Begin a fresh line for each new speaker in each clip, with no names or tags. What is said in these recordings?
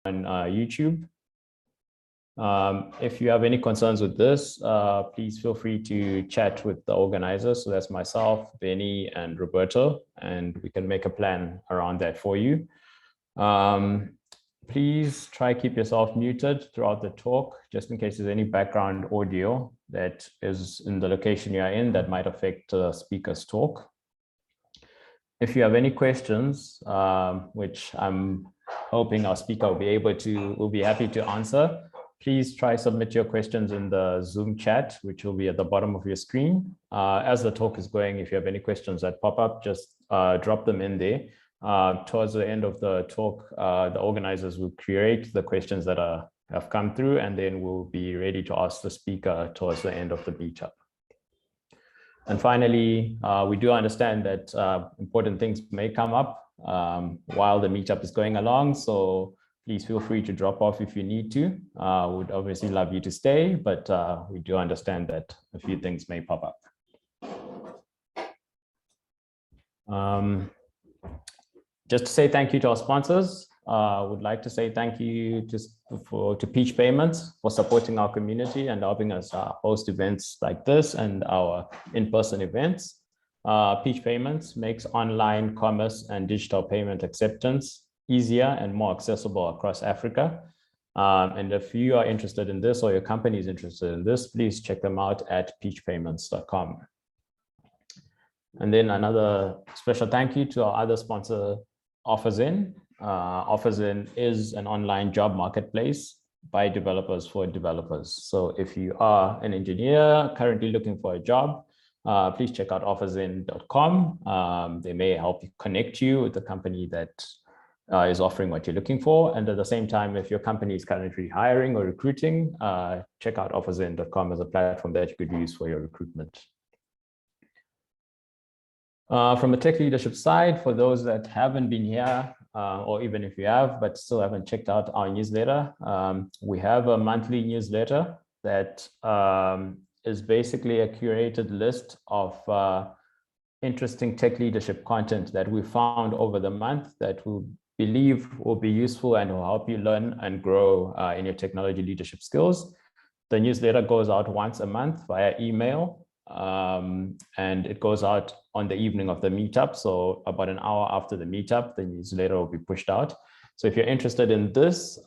on YouTube. If you have any concerns with this, please feel free to chat with the organizers. So that's myself, Benny, and Roberto, and we can make a plan around that for you. Please try keep yourself muted throughout the talk, just in case there's any background audio that is in the location you are in that might affect the speaker's talk. If you have any questions, which I'm hoping our speaker will be happy to answer, please try submit your questions in the Zoom chat, which will be at the bottom of your screen. As the talk is going, if you have any questions that pop up, just drop them in there. Towards the end of the talk, the organizers will create the questions that have come through, and then we'll be ready to ask the speaker towards the end of the meetup. And finally, we do understand that important things may come up while the meetup is going along, so please feel free to drop off if you need to. We'd obviously love you to stay, but we do understand that a few things may pop up. Just to say thank you to our sponsors. Would like to say thank you to Peach Payments for supporting our community and helping us host events like this and our in-person events. Peach Payments makes online commerce and digital payment acceptance easier and more accessible across Africa. And if you are interested in this or your company is interested in this, please check them out at peachpayments.com. And then another special thank you to our other sponsor, OfferZen. OfferZen is an online job marketplace by developers for developers. So if you are an engineer currently looking for a job, please check out offerzen.com. They may help you connect you with the company that is offering what you're looking for. And at the same time, if your company is currently hiring or recruiting, check out offerzen.com as a platform that you could use for your recruitment. From the tech leadership side, for those that haven't been here, or even if you have, but still haven't checked out our newsletter, we have a monthly newsletter that is basically a curated list of interesting tech leadership content that we found over the month that we believe will be useful and will help you learn and grow in your technology leadership skills. The newsletter goes out once a month via email, and it goes out on the evening of the meetup. So about an hour after the meetup, the newsletter will be pushed out. So if you're interested in this,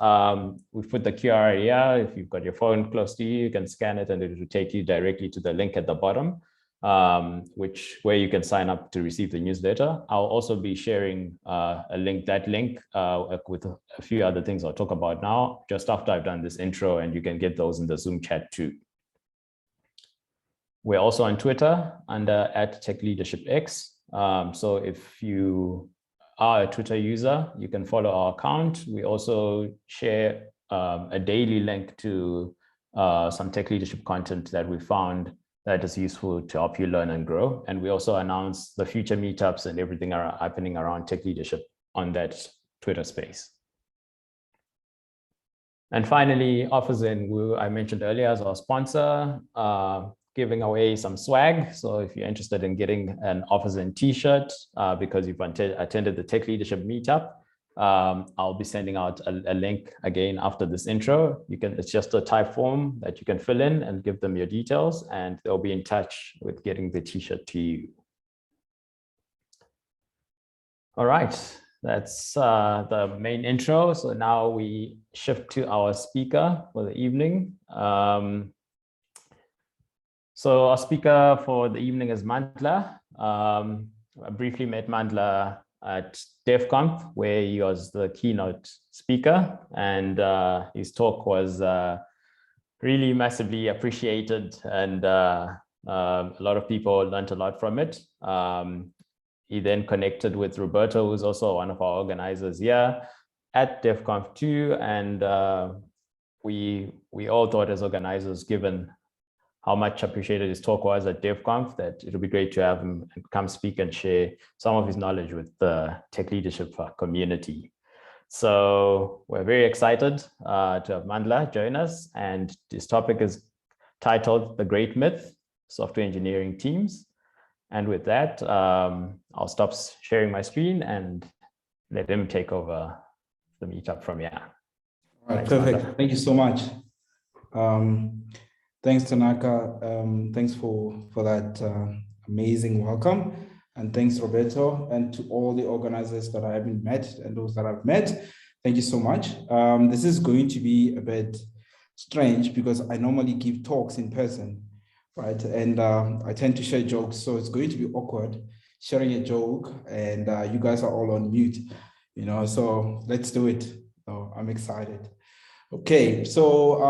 we've put the QR here. If you've got your phone close to you, you can scan it and it will take you directly to the link at the bottom, where you can sign up to receive the newsletter. I'll also be sharing that link with a few other things I'll talk about now, just after I've done this intro, and you can get those in the Zoom chat too. We're also on Twitter under @TechLeadershipX. So if you are a Twitter user, you can follow our account. We also share a daily link to some tech leadership content that we found that is useful to help you learn and grow. And we also announce the future meetups and everything happening around tech leadership on that Twitter space. And finally, OfferZen, who I mentioned earlier, as our sponsor, giving away some swag. So if you're interested in getting an OfferZen t-shirt because you've attended the tech leadership meetup, I'll be sending out a link again after this intro. It's just a type form that you can fill in and give them your details, and they'll be in touch with getting the t-shirt to you. All right, that's the main intro. So now we shift to our speaker for the evening. So our speaker for the evening is Mandla. I briefly met Mandla at DevConf, where he was the keynote speaker, and his talk was really massively appreciated, and a lot of people learned a lot from it. He then connected with Roberto, who's also one of our organizers here at DevConf 2, and we all thought as organizers, given how much appreciated his talk was at DevConf, that it would be great to have him come speak and share some of his knowledge with the tech leadership community. So we're very excited to have Mandla join us, and this topic is titled The Great Myth, Software Engineering Teams. And with that, I'll stop sharing my screen and let him take over the meetup from here.
All right,
Thanks,
perfect.
Mandla.
Thank you so much. Thanks, Tanaka. Thanks for that amazing welcome. And thanks, Roberto, and to all the organizers that I haven't met and those that I've met. Thank you so much. This is going to be a bit strange because I normally give talks in person, right? And I tend to share jokes, so it's going to be awkward sharing a joke, and you guys are all on mute, you know, so let's do it. So I'm excited. Okay, so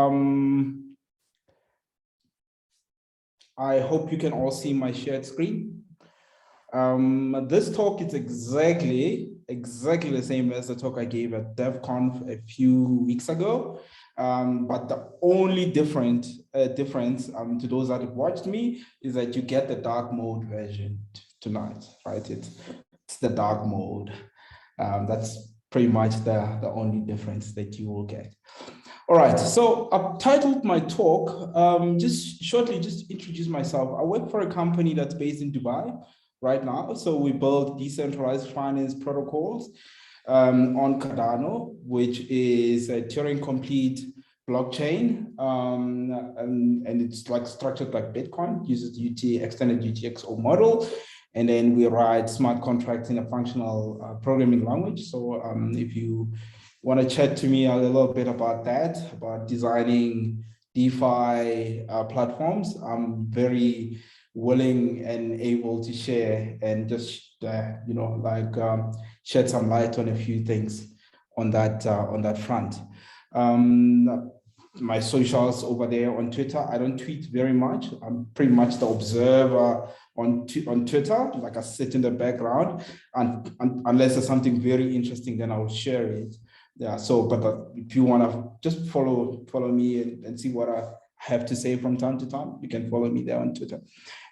I hope you can all see my shared screen. This talk is exactly the same as the talk I gave at DevConf a few weeks ago. But the only difference to those that have watched me is that you get the dark mode version tonight, right? It's the dark mode. That's pretty much the only difference that you will get. All right, so I've titled my talk, just introduce myself. I work for a company that's based in Dubai right now. So we build decentralized finance protocols on Cardano, which is a Turing complete blockchain. And it's like structured like Bitcoin, uses extended UTXO model. And then we write smart contracts in a functional programming language. So if you want to chat to me a little bit about that, about designing DeFi platforms, I'm very willing and able to share and just, shed some light on a few things on that front. My socials over there on Twitter, I don't tweet very much. I'm pretty much the observer on Twitter, like I sit in the background, and unless there's something very interesting, then I'll share it. Yeah, so, but if you want to just follow me and see what I have to say from time to time, you can follow me there on Twitter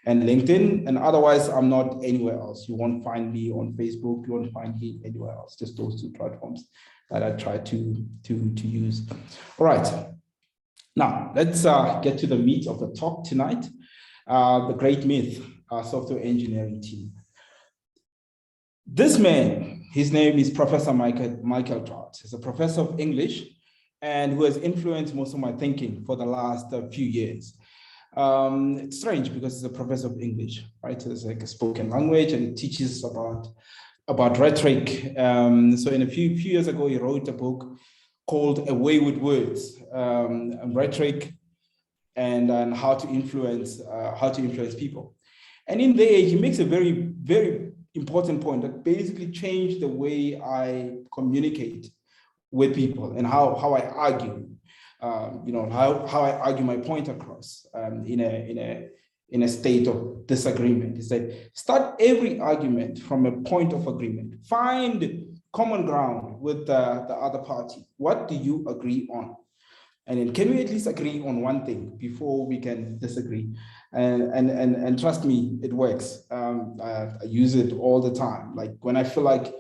and LinkedIn. And otherwise, I'm not anywhere else. You won't find me on Facebook. You won't find me anywhere else. Just those two platforms that I try to use. All right. Now, let's get to the meat of the talk tonight. The great myth, software engineering team. This man, his name is Professor Magagula. He's a professor of English and who has influenced most of my thinking for the last few years. It's strange because he's a professor of English, right? It's like a spoken language and he teaches about rhetoric. So in a few years ago, he wrote a book called Away with Words, rhetoric and how to influence people. And in there, he makes a very, very important point that basically changed the way I communicate with people and how I argue, how I argue my point across in a state of disagreement. Is that start every argument from a point of agreement. Find common ground with the other party. What do you agree on? And then can we at least agree on one thing before we can disagree? And trust me, it works. I use it all the time. Like when I feel like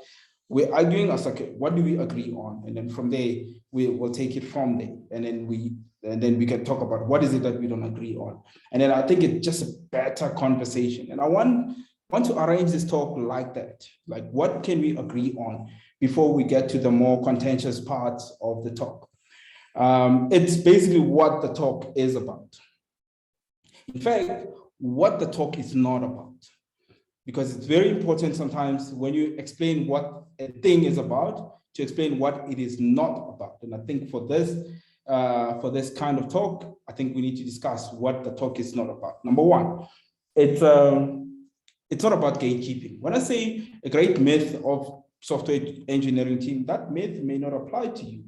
we're arguing, I was like, okay, what do we agree on? And then from there, we will take it from there. And then we can talk about what is it that we don't agree on. And then I think it's just a better conversation. And I want to arrange this talk like that. Like what can we agree on before we get to the more contentious parts of the talk? It's basically what the talk is about. In fact, what the talk is not about. Because it's very important sometimes when you explain what a thing is about, to explain what it is not about. And I think for this kind of talk, I think we need to discuss what the talk is not about. Number one, it's not about gatekeeping. When I say a great myth of software engineering team, that myth may not apply to you.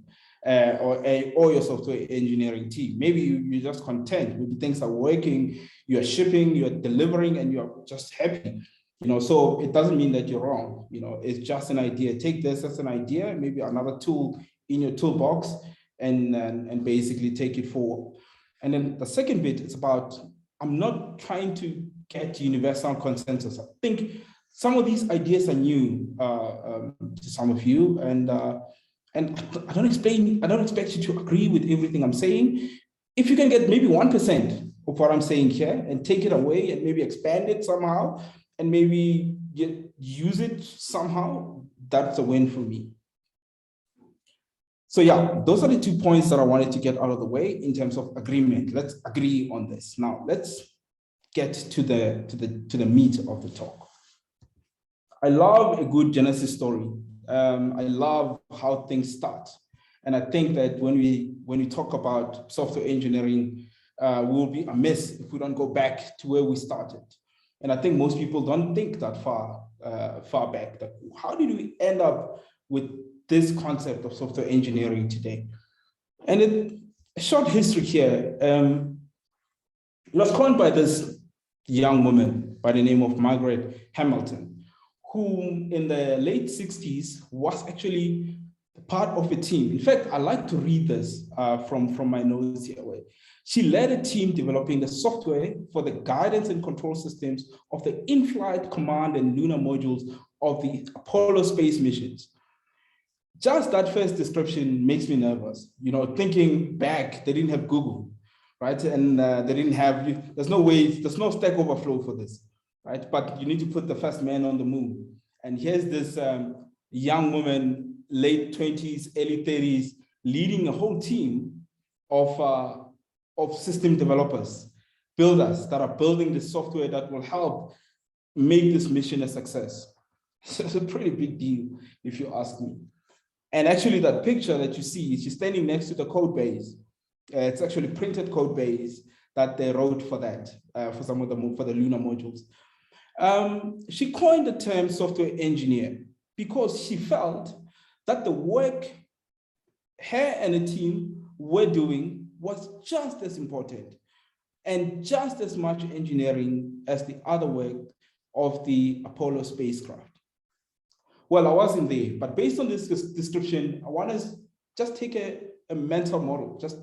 Or your software engineering team. Maybe you're just content. Maybe things are working, you're shipping, you're delivering, and you're just happy. So it doesn't mean that you're wrong. It's just an idea. Take this as an idea, maybe another tool in your toolbox, and basically take it forward. And then the second bit is about, I'm not trying to get universal consensus. I think some of these ideas are new to some of you, and I don't expect you to agree with everything I'm saying. If you can get maybe 1% of what I'm saying here and take it away and maybe expand it somehow and maybe use it somehow, that's a win for me. So yeah, those are the 2 points that I wanted to get out of the way in terms of agreement. Let's agree on this. Now let's get to the meat of the talk. I love a good Genesis story. I love how things start. And I think that when we talk about software engineering, we'll be amiss if we don't go back to where we started. And I think most people don't think that far back. That how did we end up with this concept of software engineering today? And a short history here. It was coined by this young woman by the name of Margaret Hamilton, who in the late 60s was actually part of a team. In fact, I like to read this from my notes here. She led a team developing the software for the guidance and control systems of the in-flight command and lunar modules of the Apollo space missions. Just that first description makes me nervous. You know, thinking back, they didn't have Google, right? And they didn't have, there's no Stack Overflow for this, right? But you need to put the first man on the moon. And here's this young woman, late 20s, early 30s, leading a whole team of system developers, builders that are building the software that will help make this mission a success. So it's a pretty big deal, if you ask me. And actually that picture that you see, she's standing next to the code base. It's actually printed code base that they wrote for that, for the lunar modules. She coined the term software engineer because she felt that the work her and the team were doing was just as important and just as much engineering as the other work of the Apollo spacecraft. Well, I wasn't there, but based on this description, I want to just take a mental model. Just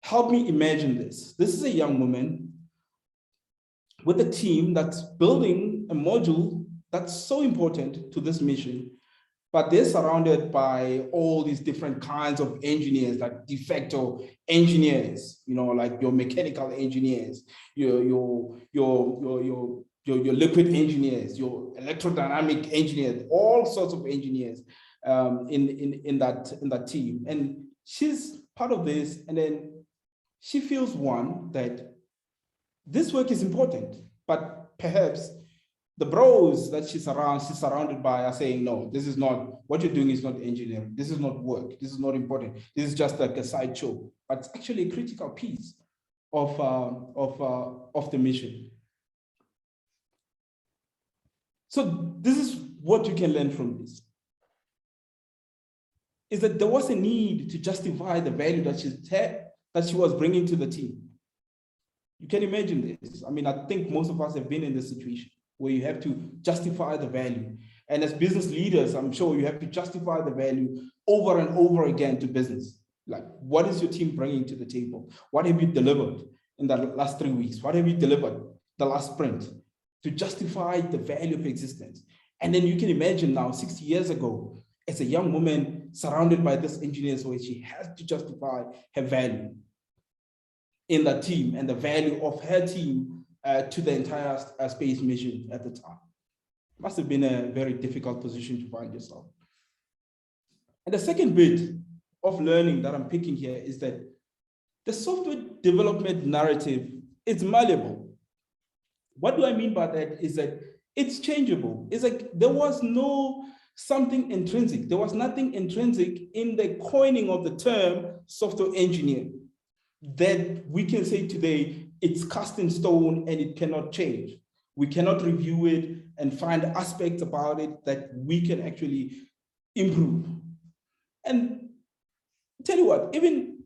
help me imagine this. This is a young woman with a team that's building a module that's so important to this mission, but they're surrounded by all these different kinds of engineers, like de facto engineers, you know, like your mechanical engineers, your liquid engineers, your electrodynamic engineers, all sorts of engineers in that team. And she's part of this, and then she feels that this work is important, but perhaps the bros that she's surrounded by are saying, no, this is not, what you're doing is not engineering. This is not work. This is not important. This is just like a sideshow, but it's actually a critical piece of the mission. So this is what you can learn from this, is that there was a need to justify the value that she was bringing to the team. You can imagine this. I mean, I think most of us have been in this situation where you have to justify the value. And as business leaders, I'm sure you have to justify the value over and over again to business. Like, what is your team bringing to the table? What have you delivered in the last 3 weeks? What have you delivered the last sprint to justify the value of existence? And then you can imagine now, 60 years ago, as a young woman surrounded by this engineers, where she has to justify her value in that team and the value of her team to the entire space mission at the time. Must have been a very difficult position to find yourself. And the second bit of learning that I'm picking here is that the software development narrative is malleable. What do I mean by that is that it's changeable. It's like there was no something intrinsic. There was nothing intrinsic in the coining of the term software engineer that we can say today it's cast in stone and it cannot change. We cannot review it and find aspects about it that we can actually improve. And tell you what, even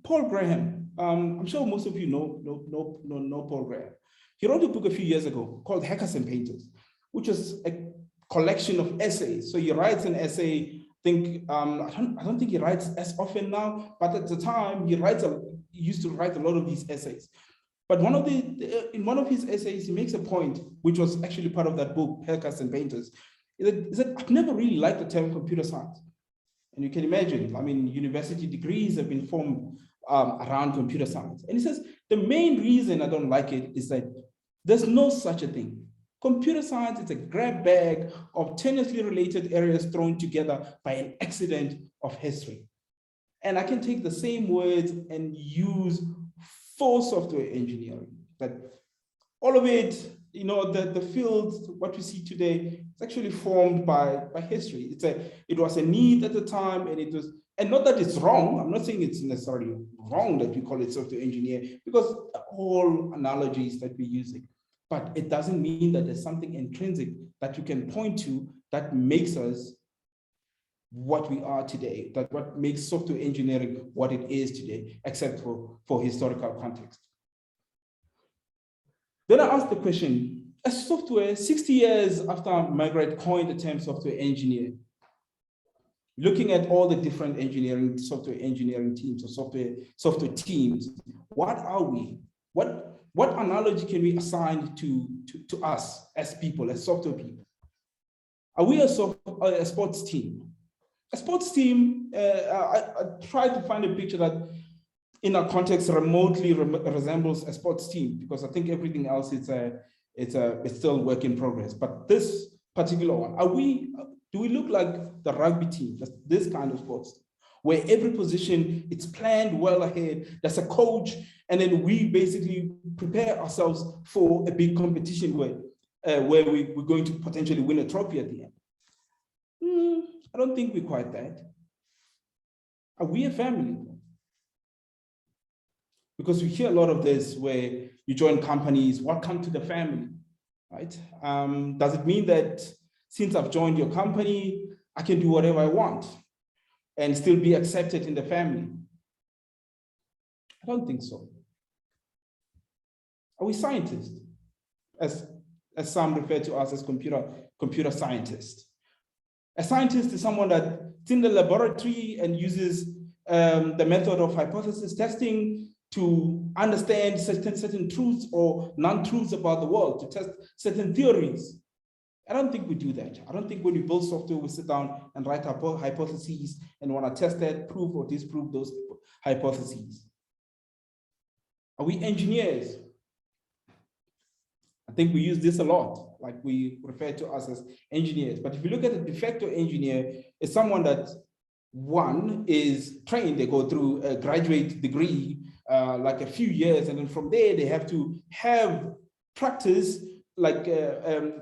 Paul Graham, I'm sure most of you know Paul Graham. He wrote a book a few years ago called Hackers and Painters, which is a collection of essays. So he writes an essay. I don't think he writes as often now, but at the time he used to write a lot of these essays. But in one of his essays, he makes a point, which was actually part of that book, Hackers and Painters, is that I've never really liked the term computer science. And you can imagine, I mean, university degrees have been formed around computer science. And he says, the main reason I don't like it is that there's no such a thing. Computer science is a grab bag of tenuously related areas thrown together by an accident of history. And I can take the same words and use for software engineering. That all of it, you know, the field, what we see today, is actually formed by history. It was a need at the time, and not that it's wrong. I'm not saying it's necessarily wrong that we call it software engineer, because all analogies that we're using, but it doesn't mean that there's something intrinsic that you can point to that makes us what we are today, that what makes software engineering what it is today, except for historical context. Then I asked the question, as software, 60 years after Margaret coined the term software engineer, looking at all the different software engineering teams or software teams, what are we? What analogy can we assign to us as people, as software people? Are we a sports team? A sports team, I tried to find a picture that in our context remotely resembles a sports team, because I think everything else it's still work in progress. But this particular one, do we look like the rugby team, this kind of sports, where every position it's planned well ahead, there's a coach, and then we basically prepare ourselves for a big competition where we're going to potentially win a trophy at the end? I don't think we're quite that. Are we a family? Because we hear a lot of this where you join companies, welcome to the family, right? Does it mean that since I've joined your company, I can do whatever I want and still be accepted in the family? I don't think so. Are we scientists? As some refer to us as computer scientists. A scientist is someone that's in the laboratory and uses the method of hypothesis testing to understand certain truths or non-truths about the world, to test certain theories. I don't think we do that. I don't think when we build software, we sit down and write our hypotheses and want to test that, prove or disprove those hypotheses. Are we engineers? I think we use this a lot, like we refer to us as engineers. But if you look at a de facto engineer, it's someone that, one, is trained, they go through a graduate degree, like a few years, and then from there they have to have practice, like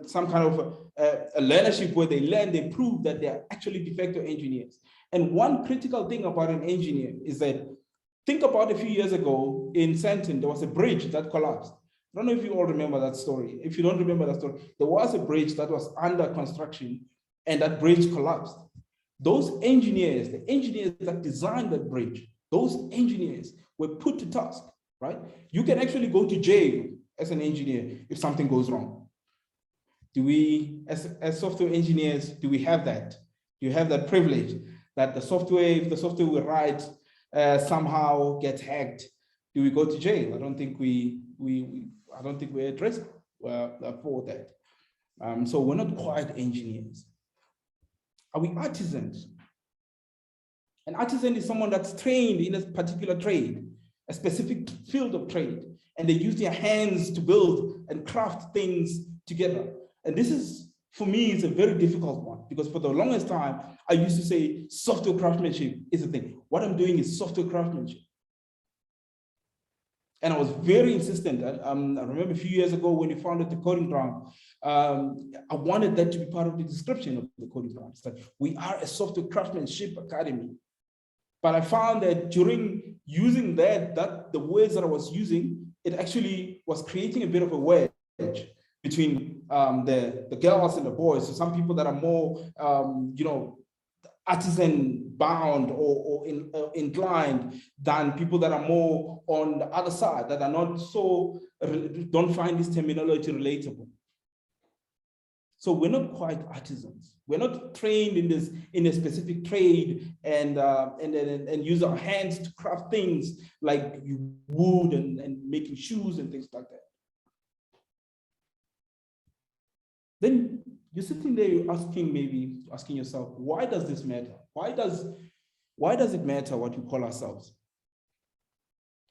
some kind of a learnership where they learn, they prove that they are actually de facto engineers. And one critical thing about an engineer is that, think about a few years ago in Sandton, there was a bridge that collapsed. I don't know if you all remember that story. If you don't remember that story, there was a bridge that was under construction and that bridge collapsed. Those engineers, the engineers that designed that bridge, those engineers were put to task, right? You can actually go to jail as an engineer if something goes wrong. Do we, as software engineers, do we have that? Do you have that privilege that the software, if the software we write somehow gets hacked, do we go to jail? I don't think I don't think we're addressed for that. So we're not quite engineers. Are we artisans? An artisan is someone that's trained in a particular trade, a specific field of trade, and they use their hands to build and craft things together. And this is, for me, it's a very difficult one, because for the longest time, I used to say software craftsmanship is the thing. What I'm doing is software craftsmanship. And I was very insistent. I remember a few years ago when we founded the Coding Ground, I wanted that to be part of the description of the Coding Ground. It's like, we are a software craftsmanship academy. But I found that during using that the words that I was using, it actually was creating a bit of a wedge between the girls and the boys. So some people that are more, artisan bound or inclined than people that are more on the other side, that are not so, don't find this terminology relatable. So we're not quite artisans. We're not trained in a specific trade and use our hands to craft things like wood and making shoes and things like that. Then you're sitting there, you're asking yourself, why does this matter? Why does it matter what you call ourselves?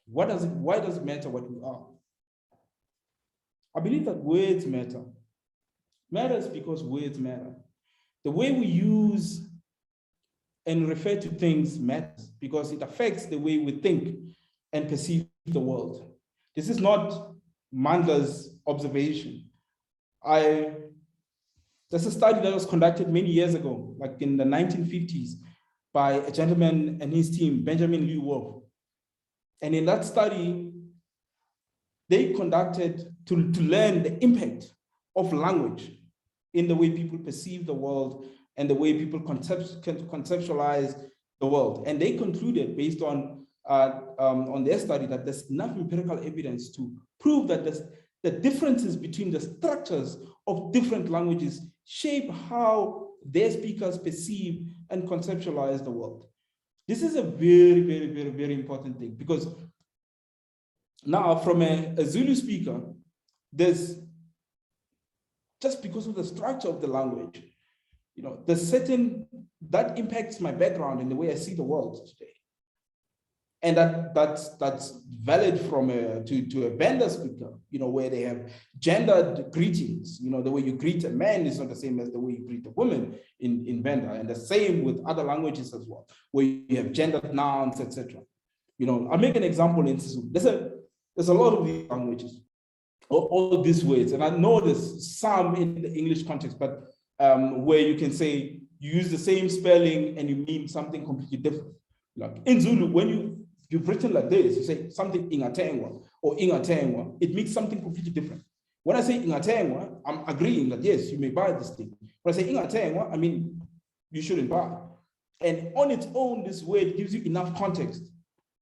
Why does it matter what we are? I believe that words matter. Matters because words matter. The way we use and refer to things matters because it affects the way we think and perceive the world. This is not Mandla's observation. There's a study that was conducted many years ago, like in the 1950s, by a gentleman and his team, Benjamin Lee Wolf. And in that study, they conducted to learn the impact of language in the way people perceive the world and the way people conceptualize the world. And they concluded, based on their study, that there's enough empirical evidence to prove that the differences between the structures of different languages shape how their speakers perceive and conceptualize the world. This is a very, very, very, very important thing, because now from a Zulu speaker, there's, just because of the structure of the language, there's certain, that impacts my background and the way I see the world today. And that's valid from to a Banda speaker, where they have gendered greetings. The way you greet a man is not the same as the way you greet a woman in Banda, and the same with other languages as well, where you have gendered nouns, etc. I'll make an example in Zulu. There's a lot of these languages, all these words, and I know there's some in the English context, but where you can say you use the same spelling and you mean something completely different. Like in Zulu, when you've written like this, you say something Ingathengwa or Ingathengwa, it means something completely different. When I say Ingathengwa, I'm agreeing that yes, you may buy this thing. When I say Ingathengwa, I mean you shouldn't buy. And on its own, this word gives you enough context,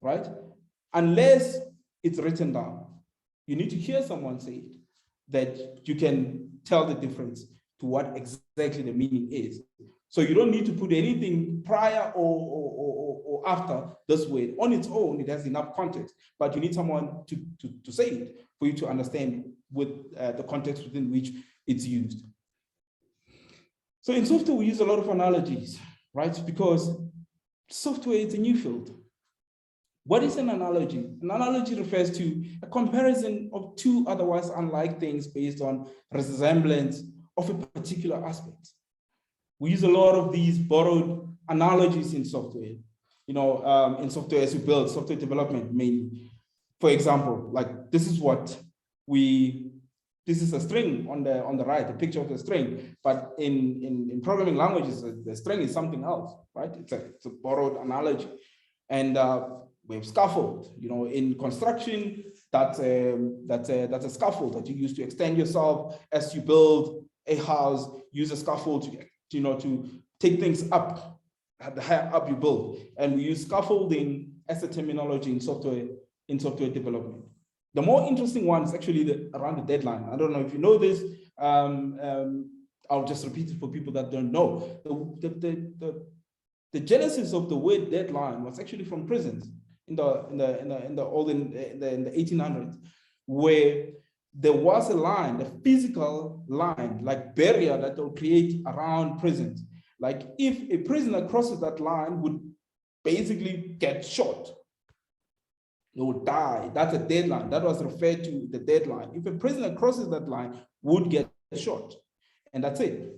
right? Unless it's written down. You need to hear someone say it, that you can tell the difference to what exactly the meaning is. So you don't need to put anything prior or after this word. On its own, it has enough context, but you need someone to say it for you to understand with the context within which it's used. So in software, we use a lot of analogies, right? Because software is a new field. What is an analogy? An analogy refers to a comparison of two otherwise unlike things based on resemblance of a particular aspect. We use a lot of these borrowed analogies in software, in software as we build, software development mainly. For example, like this is a string on the right, a picture of the string, but in programming languages, the string is something else, right? It's a borrowed analogy. And we have scaffold, in construction, that's a scaffold that you use to extend yourself as you build a house. Use a scaffold to take things up, the higher up you build. And we use scaffolding as a terminology in software development. The more interesting one is actually around the deadline. I don't know if you know this. I'll just repeat it for people that don't know. The genesis of the word deadline was actually from prisons in the 1800s, where there was a line, a physical line, like barrier that they'll create around prisons. Like if a prisoner crosses that line, would basically get shot. They would die. That's a deadline. That was referred to the deadline. If a prisoner crosses that line, would get shot. And that's it.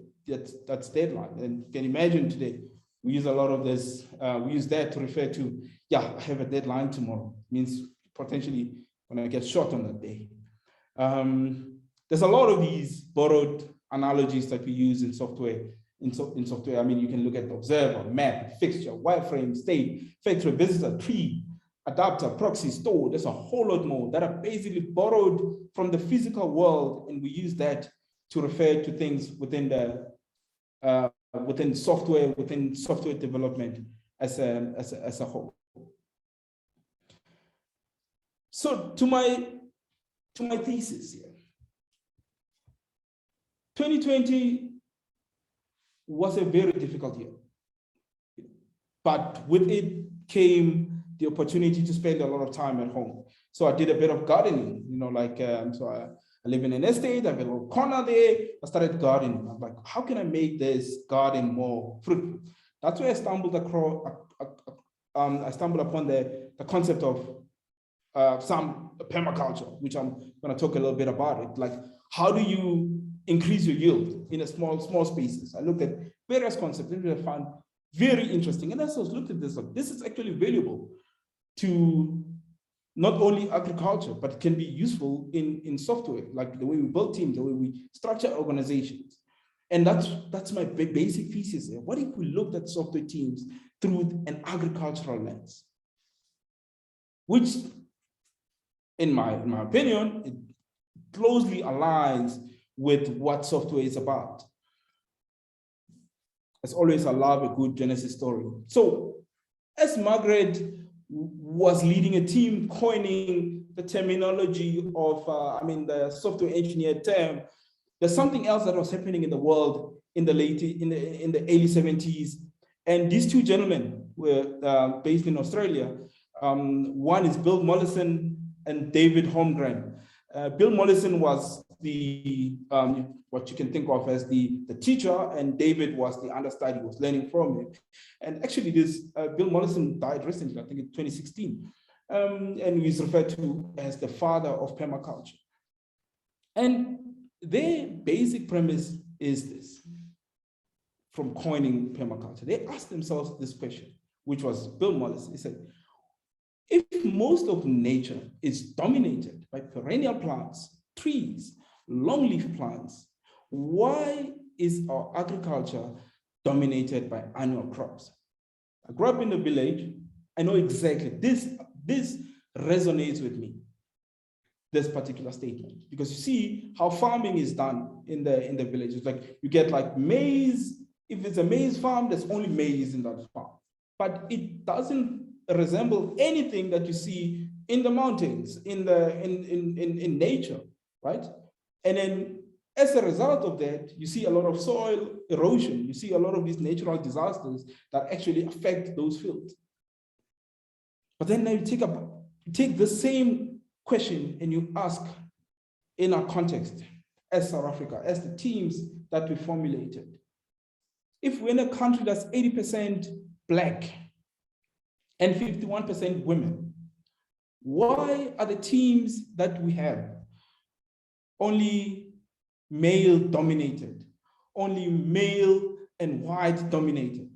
That's deadline. And you can imagine today, we use a lot of this. We use that to refer to, yeah, I have a deadline tomorrow. It means potentially when I get shot on that day. There's a lot of these borrowed analogies that we use in software. In software, I mean, you can look at observer, map, fixture, wireframe, state, factory, visitor, tree, adapter, proxy, store. There's a whole lot more that are basically borrowed from the physical world, and we use that to refer to things within software development as a whole. So to my thesis here, 2020 was a very difficult year, but with it came the opportunity to spend a lot of time at home. So I did a bit of gardening, so I live in an estate, I have a little corner there. I started gardening. I'm like, how can I make this garden more fruitful? That's where I stumbled upon the concept of some permaculture, which I'm going to talk a little bit about it. Like, how do you increase your yield in a small spaces? I looked at various concepts, and I found Very interesting. And as I was looking at this, like, this is actually valuable to not only agriculture, but it can be useful in software, like the way we build teams, the way we structure organizations. And that's my basic thesis here. What if we looked at software teams through an agricultural lens? Which, in my opinion, it closely aligns with what software is about. As always, I love a good Genesis story. So as Margaret was leading a team coining the terminology of, the software engineer term, there's something else that was happening in the world in the early 70s. And these two gentlemen were based in Australia. One is Bill Mollison and David Holmgren. Bill Mollison was the what you can think of as the teacher, and David was the understudy, was learning from him. And actually, this Bill Mollison died recently, I think in 2016, and he's referred to as the father of permaculture. And their basic premise is this: from coining permaculture, they asked themselves this question, which was Bill Mollison. He said, if most of nature is dominated by perennial plants, trees, longleaf plants, why is our agriculture dominated by annual crops? I grew up in the village. I know exactly this resonates with me, this particular statement, because you see how farming is done in the village. It's like you get like maize. If it's a maize farm, there's only maize in that farm, but it doesn't resemble anything that you see in the mountains, in nature, right? And then as a result of that, you see a lot of soil erosion. You see a lot of these natural disasters that actually affect those fields. But then now you take the same question and you ask in our context as South Africa, as the teams that we formulated. If we're in a country that's 80% Black and 51% women, why are the teams that we have only male dominated, only male and white dominated?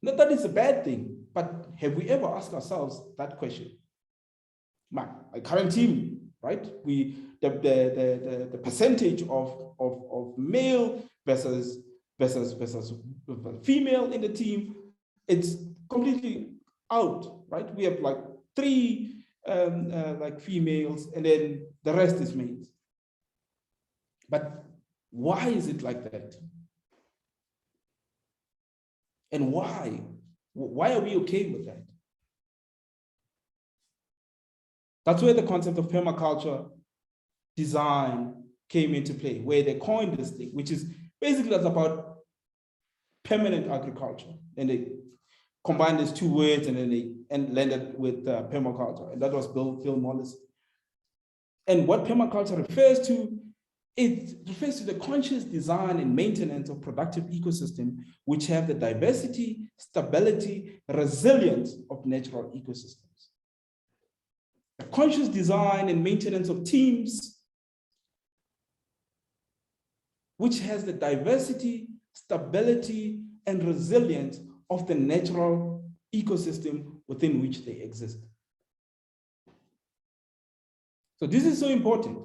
Not that it's a bad thing, but have we ever asked ourselves that question? My current team, right? The percentage of male versus female in the team, it's completely out, right? We have like 3 like females, and then the rest is males. But why is it like that? And why? Why are we okay with that? That's where the concept of permaculture design came into play, where they coined this thing, which is basically that's about permanent agriculture. And they combined these 2 words and then they landed with permaculture. And that was Phil Mollison. And what permaculture refers to, it refers to the conscious design and maintenance of productive ecosystems which have the diversity, stability, resilience of natural ecosystems. The conscious design and maintenance of teams which has the diversity, stability, and resilience of the natural ecosystem within which they exist. So this is so important.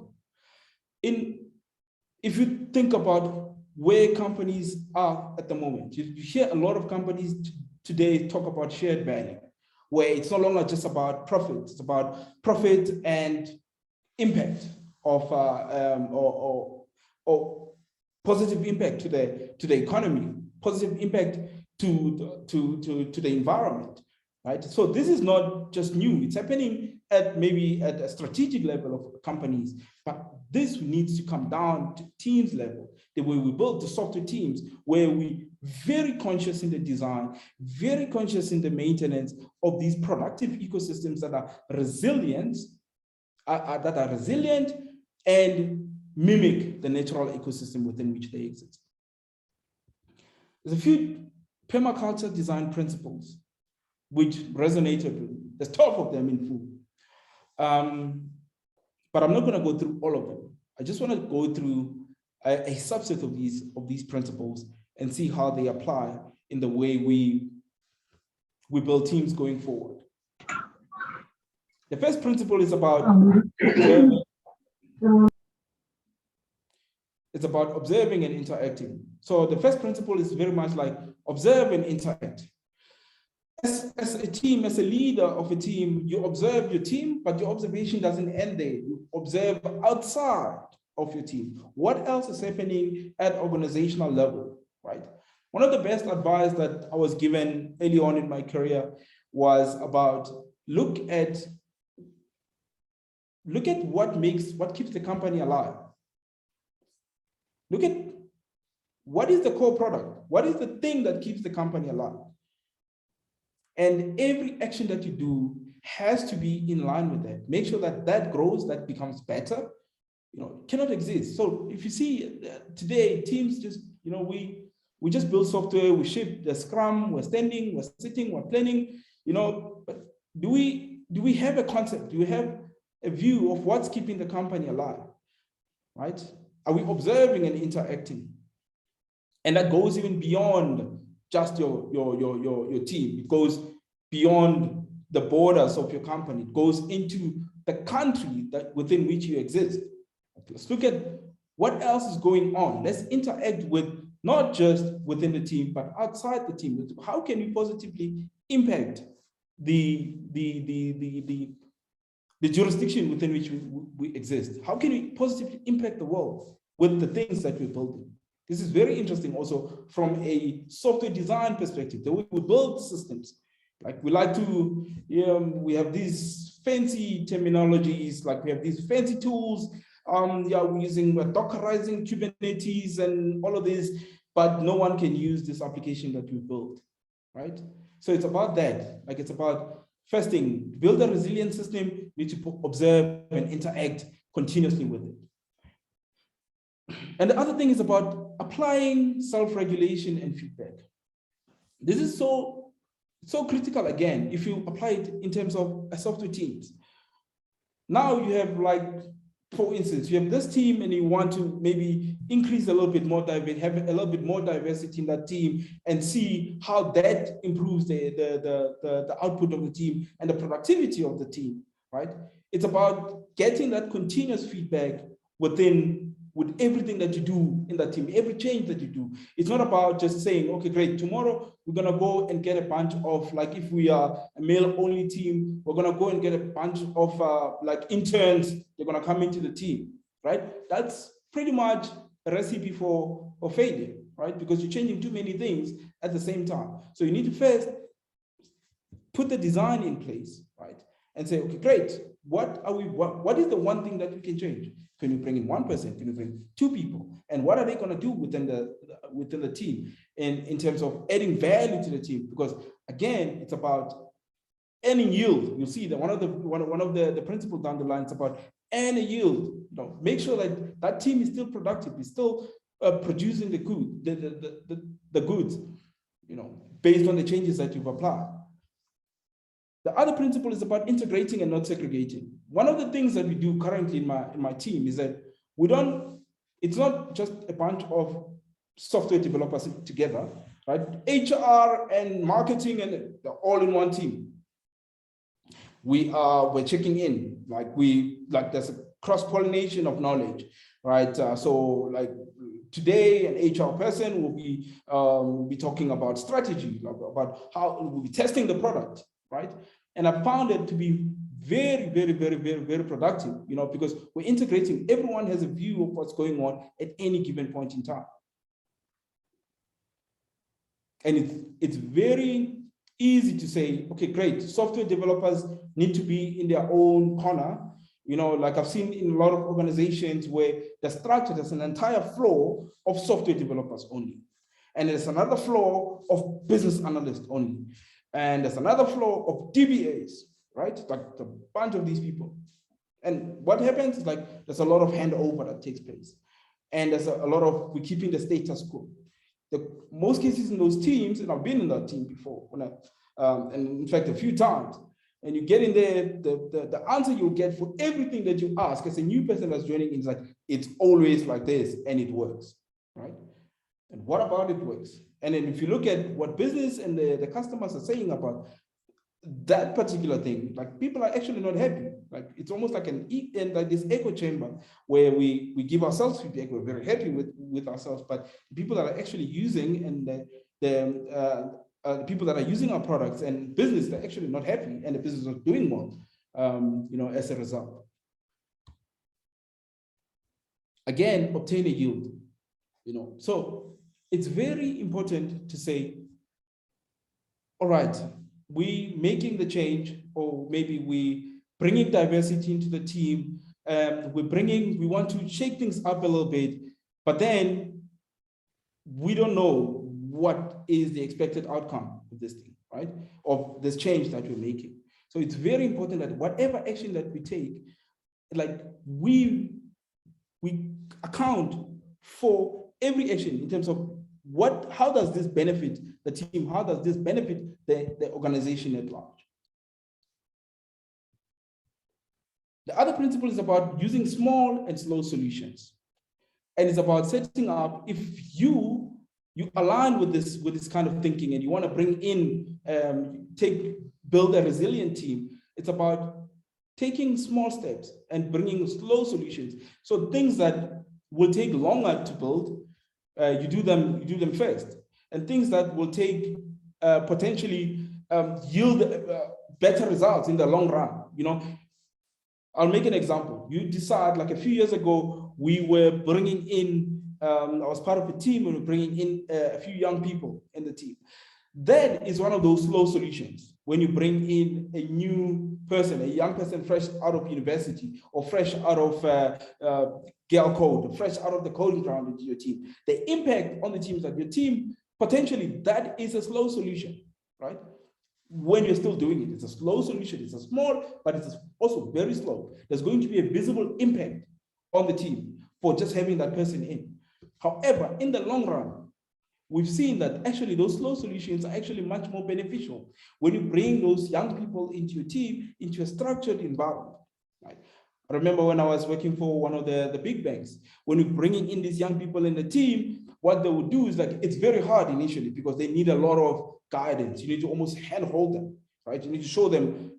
If you think about where companies are at the moment, you hear a lot of companies today talk about shared value, where it's no longer just about profit, it's about profit and impact of or positive impact to the economy, positive impact to the environment, right? So this is not just new. It's happening maybe at a strategic level of companies, but this needs to come down to teams level, the way we build the software teams, where we very conscious in the design, very conscious in the maintenance of these productive ecosystems that are resilient, and mimic the natural ecosystem within which they exist. There's a few permaculture design principles which resonated with me. There's 12 of them in full. But I'm not going to go through all of them. I just want to go through a subset of these principles and see how they apply in the way we build teams going forward. The first principle is about observing. It's about observing and interacting. So the first principle is very much like observe and interact. As a team, as a leader of a team, you observe your team, but your observation doesn't end there. You observe outside of your team. What else is happening at organizational level, right? One of the best advice that I was given early on in my career was about look at what keeps the company alive. Look at what is the core product? What is the thing that keeps the company alive? And every action that you do has to be in line with that. Make sure that that grows, that becomes better. You know, it cannot exist. So if you see today, teams just, you know, we just build software, we ship the Scrum, we're standing, we're sitting, we're planning, you know, but do we have a concept? Do we have a view of what's keeping the company alive, right? Are we observing and interacting? And that goes even beyond just your team. It goes beyond the borders of your company. It goes into the country that within which you exist. Let's look at what else is going on. Let's interact with not just within the team, but outside the team. How can we positively impact the jurisdiction within which we exist? How can we positively impact the world with the things that we're building? This is very interesting also from a software design perspective, the way we build systems. Like we like to, we have these fancy terminologies, like we have these fancy tools. We're using Dockerizing, Kubernetes, and all of this, but no one can use this application that we built, right? So it's about that. Like it's about first thing, build a resilient system, you need to observe and interact continuously with it. And the other thing is about applying self-regulation and feedback. This is so critical again, if you apply it in terms of software teams. Now you have, like, for instance, you have this team and you want to maybe increase a little bit more diversity, have a little bit more diversity in that team and see how that improves the output of the team and the productivity of the team, right? It's about getting that continuous feedback with everything that you do in that team, every change that you do. It's not about just saying, okay, great, tomorrow we're gonna go and get a bunch of, like, if we are a male-only team, we're gonna go and get a bunch of like interns, they're gonna come into the team, right? That's pretty much a recipe for failure, right? Because you're changing too many things at the same time. So you need to first put the design in place, right? And say, okay, great, what is the one thing that we can change? Can you bring in one person? Can you bring two people? And what are they going to do within the team in terms of adding value to the team? Because again, it's about earning yield. You'll see that one of the principles down the line is about earning yield. You know, make sure that that team is still productive, is still producing the goods, you know, based on the changes that you've applied. The other principle is about integrating and not segregating. One of the things that we do currently in my team is that it's not just a bunch of software developers together, right? HR and marketing and they're all in one team. We're checking in, like there's a cross-pollination of knowledge, right? So like today, an HR person will be talking about strategy, about how we'll be testing the product, right? And I found it to be very, very, very, very, very productive, you know, because we're integrating. Everyone has a view of what's going on at any given point in time. And it's very easy to say, okay, great, software developers need to be in their own corner. You know, like I've seen in a lot of organizations where the structure, there's an entire floor of software developers only. And there's another floor of business analysts only. And there's another floor of DBAs, right? Like a bunch of these people. And what happens is, like, there's a lot of handover that takes place. And there's a lot of, we're keeping the status quo. Most cases in those teams, and I've been in that team before, and in fact, a few times, and you get in there, the answer you get for everything that you ask as a new person that's joining in is like, it's always like this, and it works, right? And what about it works? And then if you look at what business and the customers are saying about that particular thing, like people are actually not happy. Like it's almost like like this echo chamber where we give ourselves feedback. We're very happy with ourselves, but people that are actually using and the people that are using our products and business, they're actually not happy, and the business is not doing well, as a result. Again, obtain a yield, So it's very important to say, all right, we making the change, or maybe we bringing diversity into the team. We want to shake things up a little bit, but then we don't know what is the expected outcome of this thing, right? Of this change that we're making. So it's very important that whatever action that we take, like we account for every action in terms of how does this benefit the team? How does this benefit the organization at large? The other principle is about using small and slow solutions. And it's about setting up, if you align with this kind of thinking and you want to bring in, build a resilient team, it's about taking small steps and bringing slow solutions. So things that will take longer to build, you do them first. And things that will take potentially yield better results in the long run. I'll make an example. You decide, like a few years ago, we were bringing in, I was part of a team, and we were bringing in a few young people in the team. That is one of those slow solutions. When you bring in a new person, a young person fresh out of university, or fresh out of Gale Code, fresh out of the coding ground into your team, the impact on the team is that your team, potentially, that is a slow solution, right? When you're still doing it, it's a slow solution. It's a small, but it's also very slow. There's going to be a visible impact on the team for just having that person in. However, in the long run, we've seen that actually those slow solutions are actually much more beneficial when you bring those young people into your team, into a structured environment. Right? I remember when I was working for one of the big banks, when we're bringing in these young people in the team, what they would do is, like, it's very hard initially because they need a lot of guidance. You need to almost handhold them, right? You need to show them,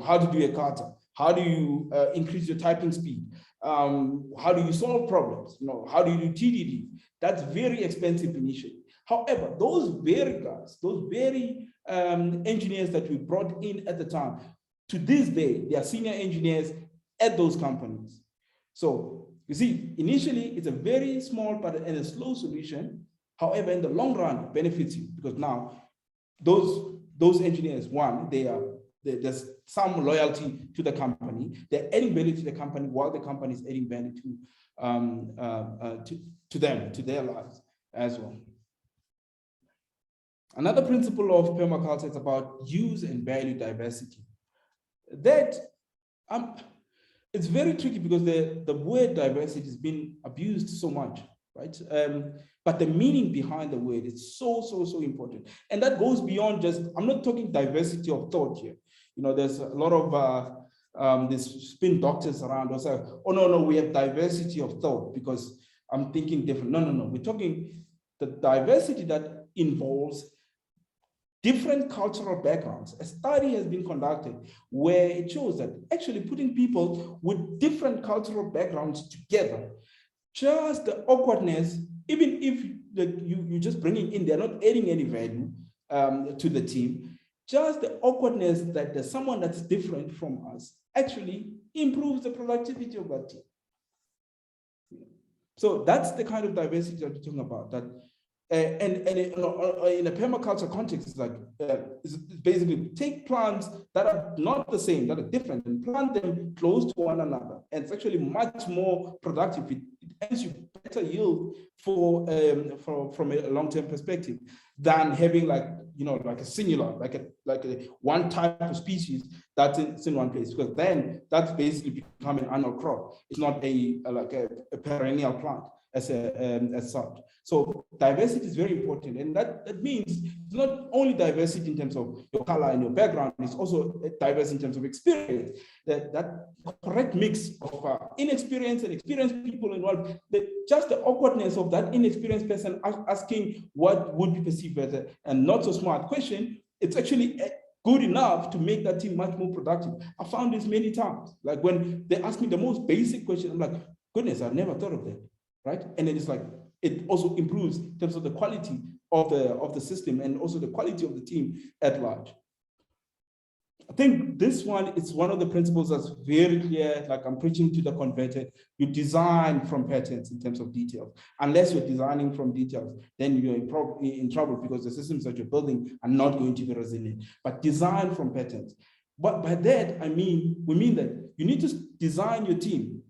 how to do a kata, how do you increase your typing speed, how do you solve problems, how do you do TDD? That's very expensive initially. However, those very guys, those very engineers that we brought in at the time, to this day, they are senior engineers at those companies. So you see, initially, it's a very small but and a slow solution. However, in the long run, it benefits you because now those engineers, one, there's some loyalty to the company. They're adding value to the company while the company is adding value to them, to their lives as well. Another principle of permaculture is about use and value diversity. That it's very tricky because the word diversity has been abused so much, right? But the meaning behind the word is so important. And that goes beyond just, I'm not talking diversity of thought here. There's a lot of these spin doctors around who say, oh, no, we have diversity of thought because I'm thinking different. No. We're talking the diversity that involves different cultural backgrounds. A study has been conducted where it shows that actually putting people with different cultural backgrounds together, just the awkwardness, even if you're just bringing in, they're not adding any value to the team, just the awkwardness that there's someone that's different from us actually improves the productivity of that team. So that's the kind of diversity that we're talking about. That and in a permaculture context, it's like it's basically take plants that are not the same, that are different, and plant them close to one another. And it's actually much more productive. It earns you better yield from a long-term perspective than having like a singular, like a one type of species that's in one place, because then that's basically become an annual crop. It's not a perennial plant as such. So diversity is very important, and that means not only diversity in terms of your color and your background, it's also diverse in terms of experience. That correct mix of inexperienced and experienced people involved, just the awkwardness of that inexperienced person asking what would be perceived as a not so smart question, it's actually good enough to make that team much more productive. I found this many times. Like when they ask me the most basic question, I'm like, goodness, I've never thought of that, right? And then it's like, it also improves in terms of the quality of the system and also the quality of the team at large. I think this one is one of the principles that's very clear, like I'm preaching to the converted. You design from patterns in terms of details. Unless you're designing from details, then you're in trouble because the systems that you're building are not going to be resilient. But design from patterns. But by that, we mean that you need to design your team,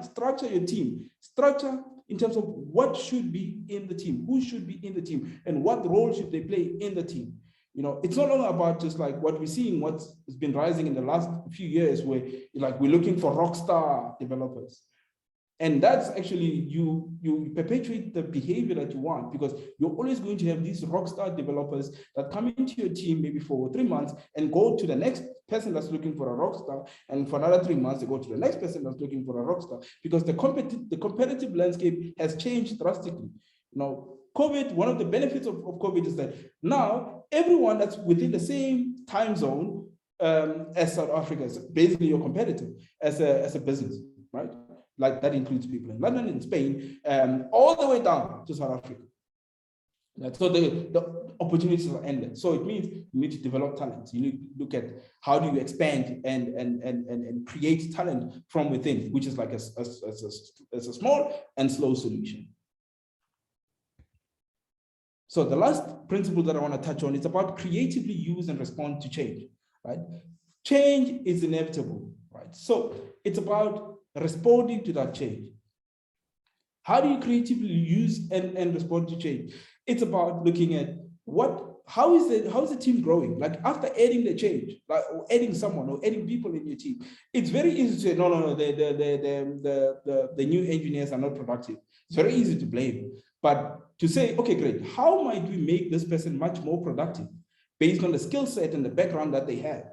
structure your team, structure in terms of what should be in the team, who should be in the team, and what role should they play in the team. You know, it's no longer about just like what we're seeing, what's been rising in the last few years, where like we're looking for rock star developers. And that's actually, you perpetuate the behavior that you want, because you're always going to have these rock star developers that come into your team maybe for 3 months and go to the next person that's looking for a rock star. And for another 3 months, they go to the next person that's looking for a rock star, because the competitive landscape has changed drastically. You know, COVID, one of the benefits of COVID is that now everyone that's within the same time zone as South Africa is basically your competitor as a business, right? Like that includes people in London and Spain, all the way down to South Africa. So the opportunities are endless. So it means you need to develop talent. You need to look at how do you expand and create talent from within, which is like a small and slow solution. So the last principle that I want to touch on is about creatively use and respond to change, right? Change is inevitable, right? So it's about responding to that change. How do you creatively use and respond to change? It's about looking at how is the team growing? Like after adding the change, like or adding someone or adding people in your team, it's very easy to say, no, the new engineers are not productive. It's very easy to blame. But to say, okay, great, how might we make this person much more productive based on the skill set and the background that they have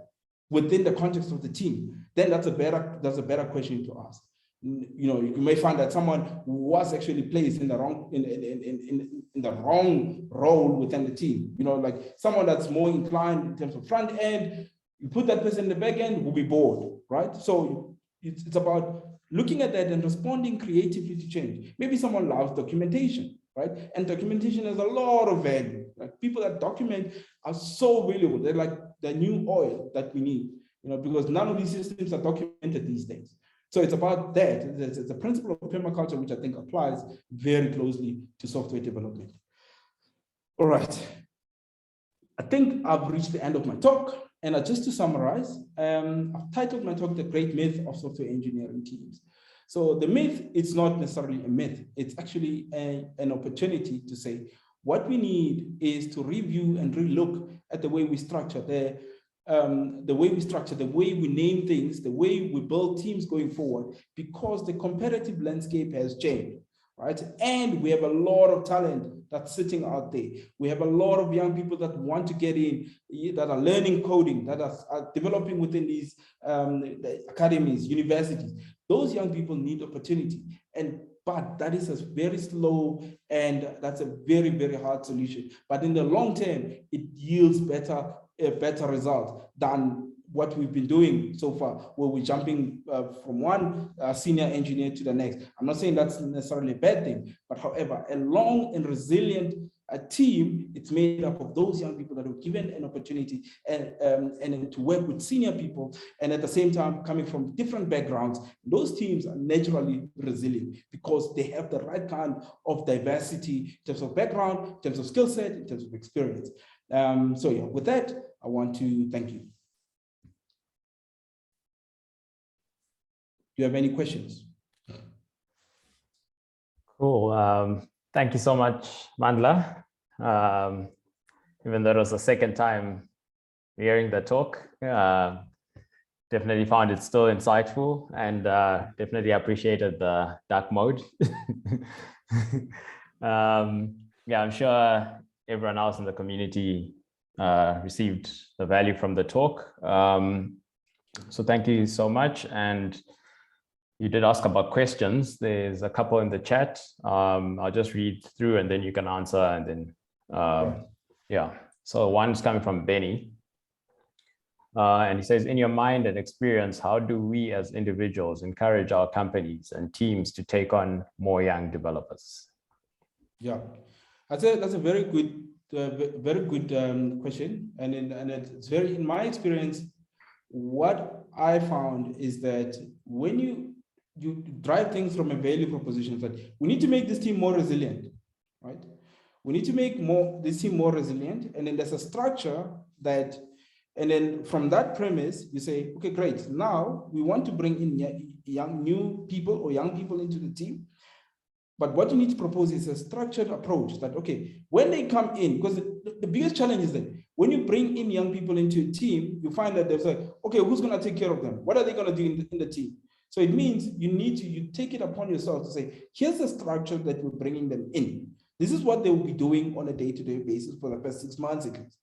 within the context of the team? Then that's a better question to ask. You know, you may find that someone was actually placed in the wrong in the wrong role within the team. You know, like someone that's more inclined in terms of front end, you put that person in the back end, will be bored, right? So it's about looking at that and responding creatively to change. Maybe someone loves documentation, right? And documentation has a lot of value. Like people that document are so valuable. They're like the new oil that we need, you know, because none of these systems are documented these days. So it's about that. It's a principle of permaculture, which I think applies very closely to software development. All right. I think I've reached the end of my talk. And just to summarize, I've titled my talk, The Great Myth of Software Engineering Teams. So the myth, it's not necessarily a myth. It's actually an opportunity to say, what we need is to review and relook at the way we structure the way we name things, the way we build teams going forward, because the competitive landscape has changed, right? And we have a lot of talent that's sitting out there. We have a lot of young people that want to get in, that are learning coding, that are developing within these academies, universities. Those young people need opportunity, but that is a very slow and that's a very, very hard solution. But in the long term, it yields a better result than what we've been doing so far, where we're jumping from one senior engineer to the next. I'm not saying that's necessarily a bad thing, but however, a long and resilient team, it's made up of those young people that are given an opportunity and to work with senior people, and at the same time coming from different backgrounds. Those teams are naturally resilient because they have the right kind of diversity in terms of background, in terms of skill set, in terms of experience. So yeah, with that, I want to thank you. Do you have any questions?
Cool. Thank you so much, Mandla. Even though it was the second time hearing the talk, definitely found it still insightful and definitely appreciated the dark mode. Yeah, I'm sure everyone else in the community received the value from the talk. So thank you so much. And you did ask about questions. There's a couple in the chat. I'll just read through and then you can answer, and then yeah. So one's coming from Benny. And he says, in your mind and experience, how do we as individuals encourage our companies and teams to take on more young developers?
Yeah, that's a very good question. And it's very, in my experience, what I found is that when you drive things from a value proposition, that we need to make this team more resilient, right? We need to make this team more resilient. And then there's a structure that, and then from that premise, you say, okay, great. Now we want to bring in new people into the team. But what you need to propose is a structured approach that, okay, when they come in, because the biggest challenge is that when you bring in young people into a team, you find that there's like, okay, who's going to take care of them? What are they going to do in the team? So it means you take it upon yourself to say, here's the structure that you're bringing them in. This is what they will be doing on a day-to-day basis for the first 6 months at least,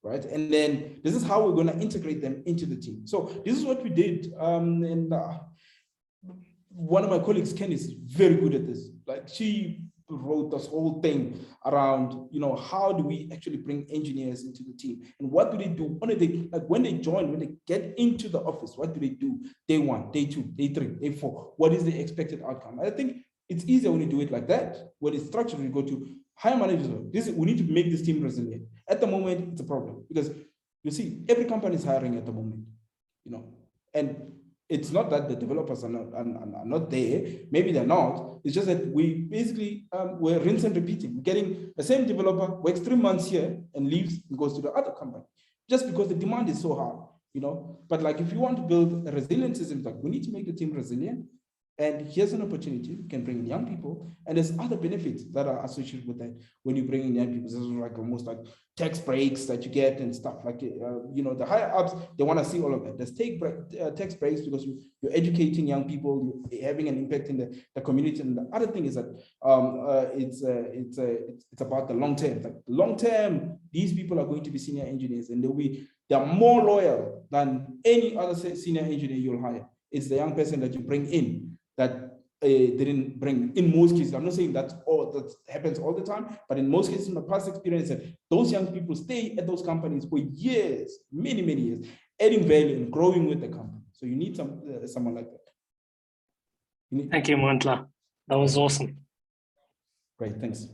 right? And then this is how we're going to integrate them into the team. So this is what we did. One of my colleagues, Ken, is very good at this. Like, she wrote this whole thing around, how do we actually bring engineers into the team, and what do they do on a day, like when they join, when they get into the office, what do they do day 1, day 2, day 3, day 4? What is the expected outcome? I think it's easier when you do it like that. When it's structured, you go to higher managers. We need to make this team resilient. At the moment, it's a problem because you see, every company is hiring at the moment, and it's not that the developers are not there. Maybe they're not. It's just that we basically we're rinse and repeating. We're getting the same developer, works 3 months here and leaves and goes to the other company, just because the demand is so high, But like, if you want to build a resilient system, like, we need to make the team resilient. And here's an opportunity. You can bring in young people, and there's other benefits that are associated with that when you bring in young people. This is like almost like tax breaks that you get and stuff like, the higher ups, they want to see all of that. There's tax breaks because you're educating young people, you're having an impact in the community. And the other thing is that it's about the long term. Like, long term, these people are going to be senior engineers, and they're more loyal than any other senior engineer you'll hire. It's the young person that you bring in that didn't bring, in most cases. I'm not saying that happens all the time, but in most cases, in my past experience, those young people stay at those companies for years, many years, adding value and growing with the company. So you need someone like that.
Thank you, Mandla. That was awesome.
Great, thanks.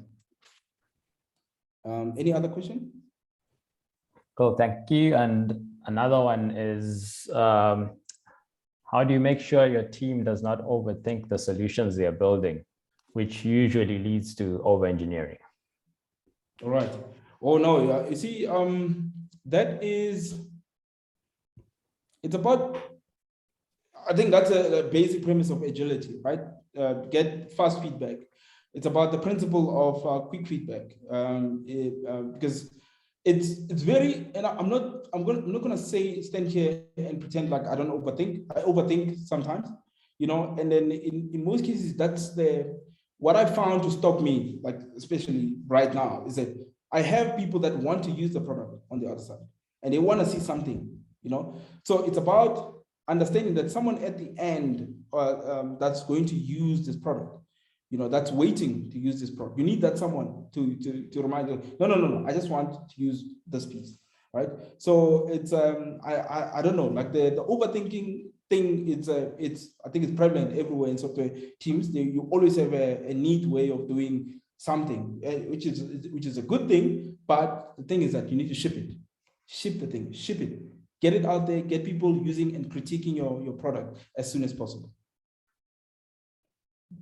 Any other question?
Cool, thank you. And another one is, how do you make sure your team does not overthink the solutions they are building, which usually leads to over-engineering?
All right. Oh, no, you see, it's about, I think that's a basic premise of agility, right? Get fast feedback. It's about the principle of quick feedback, because it's very, and I'm not gonna stand here and pretend like I don't overthink. I overthink sometimes, and then in most cases, that's what I found to stop me, like especially right now, is that I have people that want to use the product on the other side, and they want to see something, So it's about understanding that someone at the end that's going to use this product, that's waiting to use this product. You need that someone to remind you, no, I just want to use this piece, right? So it's I don't know, like the overthinking thing. I think it's prevalent everywhere in software teams. You always have a neat way of doing something, which is a good thing. But the thing is that you need to ship it, get it out there, get people using and critiquing your product as soon as possible.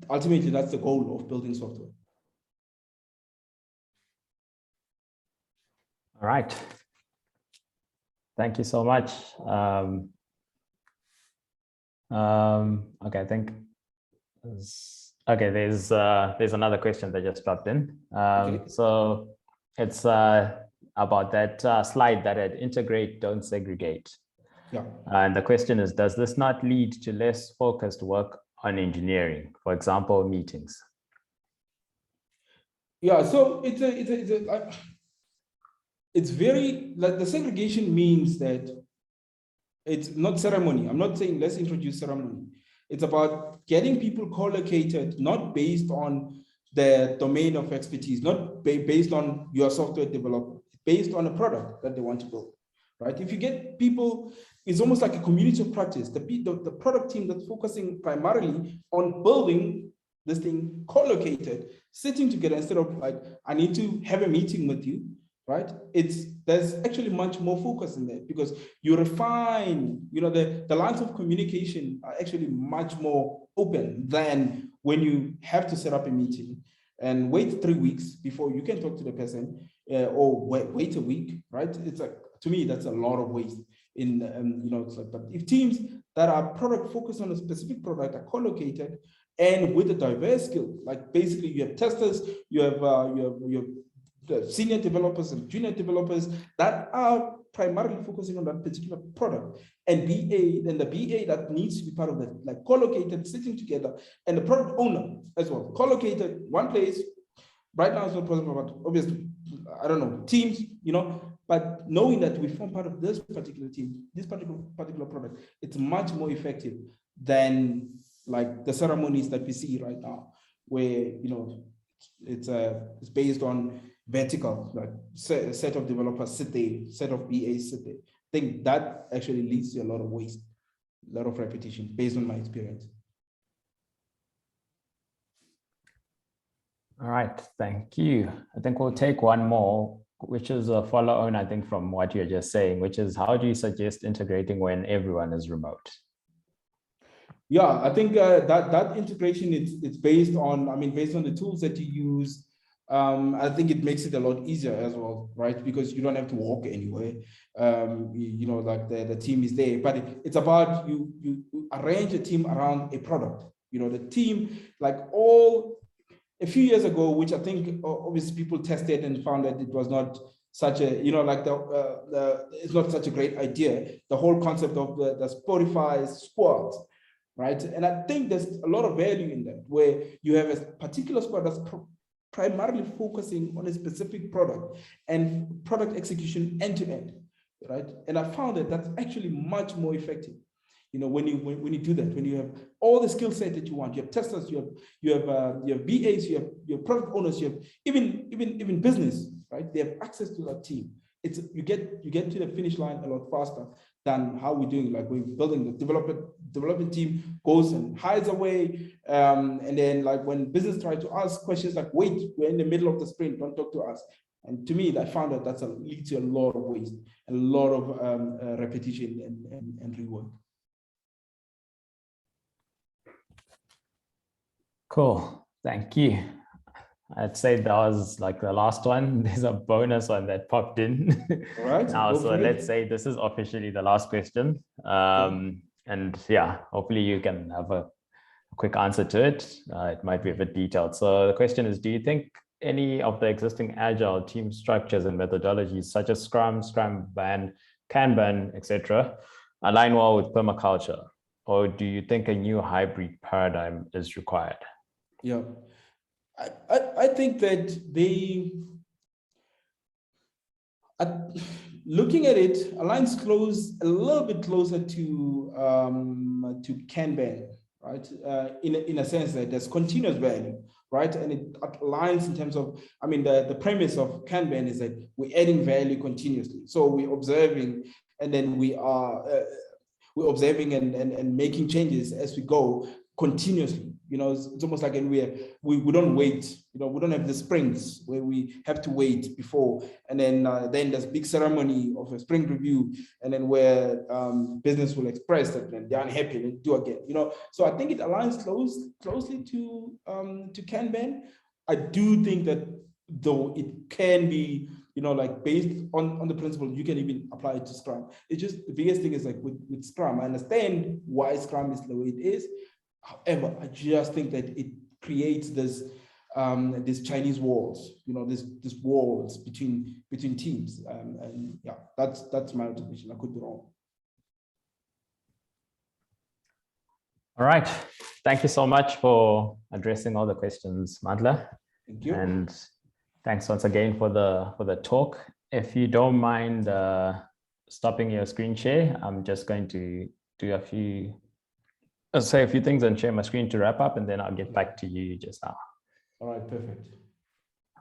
Ultimately, that's the goal of building software.
All right. Thank you so much. Okay, I think there's another question that just popped in.
Okay.
So it's about that slide that had integrate, don't segregate.
Yeah.
And the question is, does this not lead to less focused work on engineering, for example, meetings?
Yeah, so it's very, like the segregation means that it's not ceremony. I'm not saying let's introduce ceremony. It's about getting people co-located, not based on the domain of expertise, not based on your software developer, based on a product that they want to build, right? If you get people, it's almost like a community of practice. The product team that's focusing primarily on building this thing co-located, sitting together instead of like, I need to have a meeting with you, right? There's actually much more focus in there because you refine, the lines of communication are actually much more open than when you have to set up a meeting and wait 3 weeks before you can talk to the person, or wait a week, right? It's like, to me, that's a lot of waste in, it's like, but if teams that are product focused on a specific product are co-located and with a diverse skill, like basically you have testers, you have the senior developers and junior developers that are primarily focusing on that particular product, and the BA that needs to be part of that, like co-located, sitting together, and the product owner as well, co-located one place. Right now, it's not possible, but obviously, I don't know, teams, but knowing that we form part of this particular team, this particular product, it's much more effective than like the ceremonies that we see right now, where, it's based on vertical, like set of developers sit there, set of BAs sit there. I think that actually leads to a lot of waste, a lot of repetition, based on my experience.
All right, thank you. I think we'll take one more, which is a follow-on, I think, from what you're just saying, which is how do you suggest integrating when everyone is remote?
Yeah, I think that integration, it's based on, based on the tools that you use. I think it makes it a lot easier as well, right? Because you don't have to walk anywhere. Like the team is there, but it's about you arrange a team around a product. The team, like a few years ago, which I think obviously people tested and found that it was not such a, it's not such a great idea. The whole concept of the Spotify squad, right? And I think there's a lot of value in that, where you have a particular squad that's primarily focusing on a specific product and product execution end to end, right? And I found that that's actually much more effective. When you do that, when you have all the skill set that you want, you have testers, you have BAs, you have product owners, you have even business, right? They have access to that team. You get to the finish line a lot faster than how we're doing. Like we're building the development team goes and hides away, and then like when business tries to ask questions, like, wait, we're in the middle of the sprint, don't talk to us. And to me, I found that leads to a lot of waste, a lot of repetition and rework.
Cool, thank you. I'd say that was like the last one. There's a bonus one that popped in.
All right.
Now, so let's say this is officially the last question. And yeah, hopefully you can have a quick answer to it. It might be a bit detailed. So the question is, do you think any of the existing agile team structures and methodologies such as Scrum, Kanban, etc., align well with permaculture? Or do you think a new hybrid paradigm is required?
Yeah, I think that looking at it, aligns a little bit closer to Kanban, right? In a sense that there's continuous value, right? And it aligns in terms of, the premise of Kanban is that we're adding value continuously. So we're observing, and then we're observing and making changes as we go continuously. It's almost like we don't wait. We don't have the sprints where we have to wait before, and then there's big ceremony of a sprint review, and then where business will express that they're unhappy and do again. So I think it aligns closely to Kanban. I do think that though it can be, like based on the principle, you can even apply it to Scrum. It's just the biggest thing is like with Scrum, I understand why Scrum is the way it is. However, I just think that it creates this Chinese walls, this walls between teams, and yeah, that's my observation. I could be wrong.
All right, thank you so much for addressing all the questions, Mandla.
Thank you.
And thanks once again for the talk. if you don't mind stopping your screen share, I'm just going to do say a few things and share my screen to wrap up, and then I'll get back to you just now.
All right, perfect.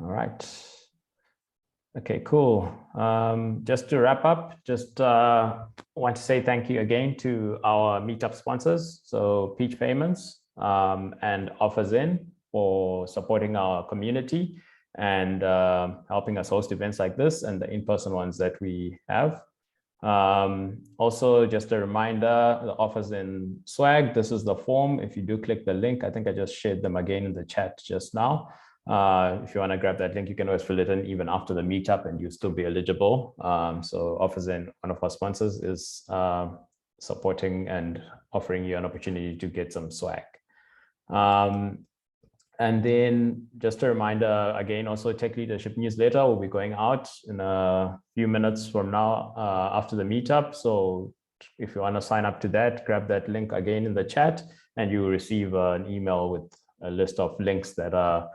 All right. Okay, cool. Just to wrap up, just want to say thank you again to our meetup sponsors, so Peach Payments and Offers In, for supporting our community and helping us host events like this and the in-person ones that we have. Also, just a reminder, the Offers In swag, this is the form. If you do click the link, I think I just shared them again in the chat just now. If you want to grab that link, you can always fill it in even after the meetup and you'll still be eligible. So Offers In, one of our sponsors, is supporting and offering you an opportunity to get some swag. And then just a reminder, again, also Tech Leadership newsletter will be going out in a few minutes from now after the meetup. So if you want to sign up to that, grab that link again in the chat and you will receive an email with a list of links that are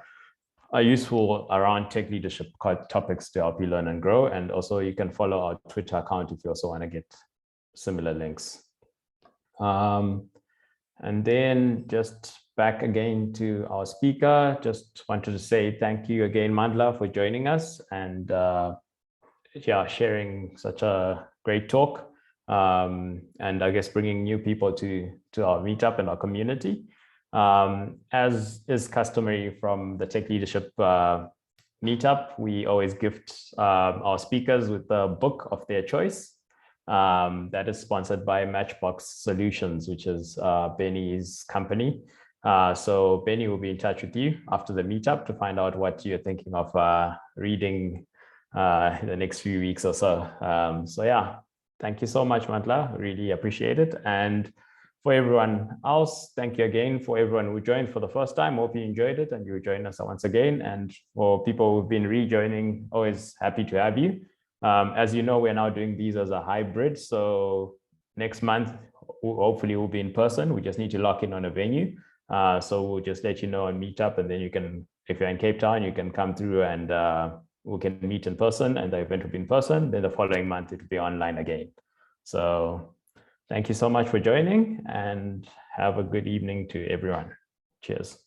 useful around tech leadership topics to help you learn and grow. And also you can follow our Twitter account if you also want to get similar links. And then just back again to our speaker, just wanted to say thank you again, Mandla, for joining us and yeah, sharing such a great talk. And I guess bringing new people to our meetup and our community. As is customary from the Tech Leadership meetup, we always gift our speakers with a book of their choice. That is sponsored by Matchbox Solutions, which is Benny's company. So Benny will be in touch with you after the meetup to find out what you're thinking of reading in the next few weeks or so. So yeah, thank you so much, Mandla. Really appreciate it. And for everyone else, thank you again for everyone who joined for the first time. Hope you enjoyed it and you join us once again. And for people who've been rejoining, always happy to have you. As you know, we're now doing these as a hybrid. So next month, hopefully we'll be in person. We just need to lock in on a venue. So we'll just let you know and meet up, and then you can, if you're in Cape Town, you can come through and we can meet in person, and the event will be in person. Then the following month, it will be online again. So thank you so much for joining and have a good evening to everyone. Cheers.